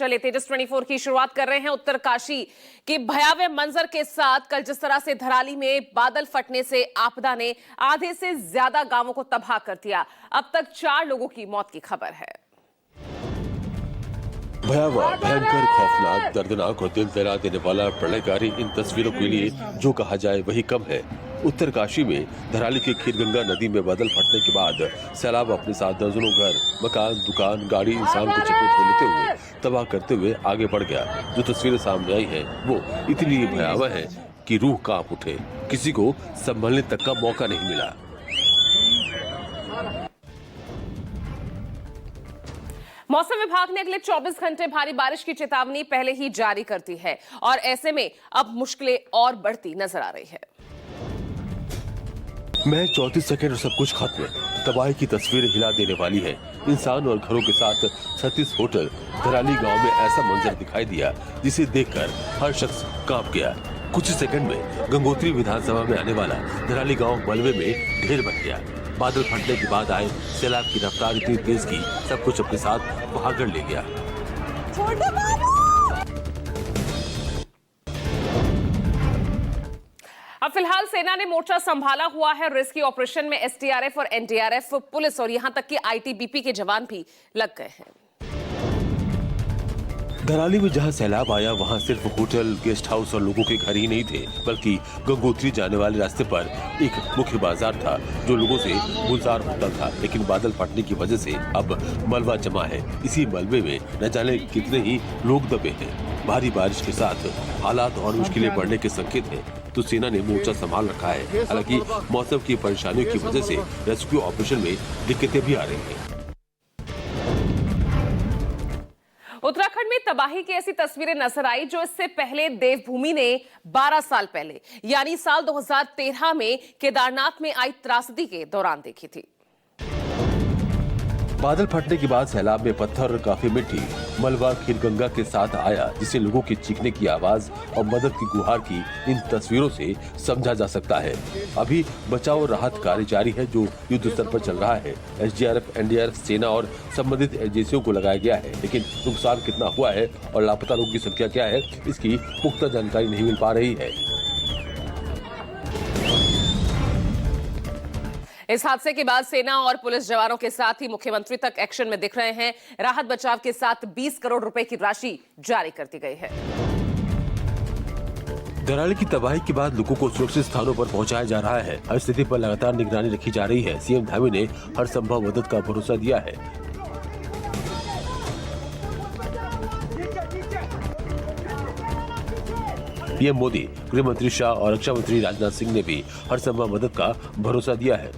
चलिए तेजस 24 की शुरुआत कर रहे हैं उत्तरकाशी के भयावह मंजर के साथ। कल जिस तरह से धराली में बादल फटने से आपदा ने आधे से ज्यादा गांवों को तबाह कर दिया। अब तक 4 लोगों की मौत की खबर है। भयावह, भयंकर, खौफनाक, दर्दनाक और दिल दहला देने वाला प्रलयकारी इन तस्वीरों के लिए जो कहा जाए वही कम है। उत्तरकाशी में धराली के खीरगंगा नदी में बादल फटने के बाद सैलाब अपने साथ दर्जनों घर, मकान, दुकान, गाड़ी, इंसान को चपेट में लेते हुए तबाह करते हुए आगे बढ़ गया। जो तस्वीरें सामने आई हैं वो इतनी भयावह है कि रूह कांप उठे। किसी को संभलने तक का मौका नहीं मिला। मौसम विभाग ने अगले 24 घंटे भारी बारिश की चेतावनी पहले ही जारी कर दी है और ऐसे में अब मुश्किलें और बढ़ती नजर आ रही है। मैं 34 सेकंड और सब कुछ खत्म। तबाही की तस्वीर हिला देने वाली है। इंसान और घरों के साथ 36 होटल धराली गांव में ऐसा मंजर दिखाई दिया जिसे देखकर हर शख्स कांप गया। कुछ ही सेकंड में गंगोत्री विधानसभा में आने वाला धराली गांव मलबे में ढेर बन गया। बादल फटने के बाद आए सैलाब की रफ्तार इतनी तेज की सब कुछ अपने साथ बहा कर ले गया। अब फिलहाल सेना ने मोर्चा संभाला हुआ है। रेस्क्यू ऑपरेशन में एसडीआरएफ और एनडीआरएफ, पुलिस और यहां तक कि आईटीबीपी के जवान भी लग गए हैं। धराली में जहां सैलाब आया वहां सिर्फ होटल, गेस्ट हाउस और लोगों के घर ही नहीं थे, बल्कि गंगोत्री जाने वाले रास्ते पर एक मुख्य बाजार था जो लोगों से गुलजार होता था। लेकिन बादल फटने की वजह से अब मलबा जमा है। इसी मलबे में न जाने कितने ही लोग दबे हैं। भारी बारिश के साथ हालात और मुश्किलें बढ़ने के संकेत हैं, तो सेना ने मोर्चा संभाल रखा है। हालांकि मौसम की परेशानियों की वजह से रेस्क्यू ऑपरेशन में दिक्कतें भी आ रही हैं। उत्तराखंड में तबाही की ऐसी तस्वीरें नजर आई जो इससे पहले देवभूमि ने 12 साल पहले यानी साल 2013 में केदारनाथ में आई त्रासदी के दौरान देखी थी। बादल फटने के बाद सैलाब में पत्थर, काफी मिट्टी, मलबा खीरगंगा के साथ आया, जिसे लोगों के चीखने की आवाज और मदद की गुहार की इन तस्वीरों से समझा जा सकता है। अभी बचाव और राहत कार्य जारी है जो युद्ध स्तर पर चल रहा है। एसडीआरएफ, एनडीआरएफ, सेना और संबंधित एजेंसियों को लगाया गया है। लेकिन नुकसान कितना हुआ है और लापता लोगों की संख्या क्या है, इसकी पुख्ता जानकारी नहीं मिल पा रही है। इस हादसे के बाद सेना और पुलिस जवानों के साथ ही मुख्यमंत्री तक एक्शन में दिख रहे हैं। राहत बचाव के साथ 20 करोड़ रुपए की राशि जारी कर दी गई है। धराली की तबाही के बाद लोगों को सुरक्षित स्थानों पर पहुंचाया जा रहा है। हर स्थिति पर लगातार निगरानी रखी जा रही है। सीएम धामी ने हर संभव मदद का भरोसा दिया है। पीएम मोदी, गृह मंत्री शाह और रक्षा मंत्री राजनाथ सिंह ने भी हर संभव मदद का भरोसा दिया है।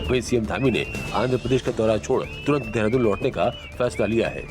वहीं सीएम धामी ने आंध्र प्रदेश का दौरा छोड़ तुरंत देहरादून लौटने का फैसला लिया है।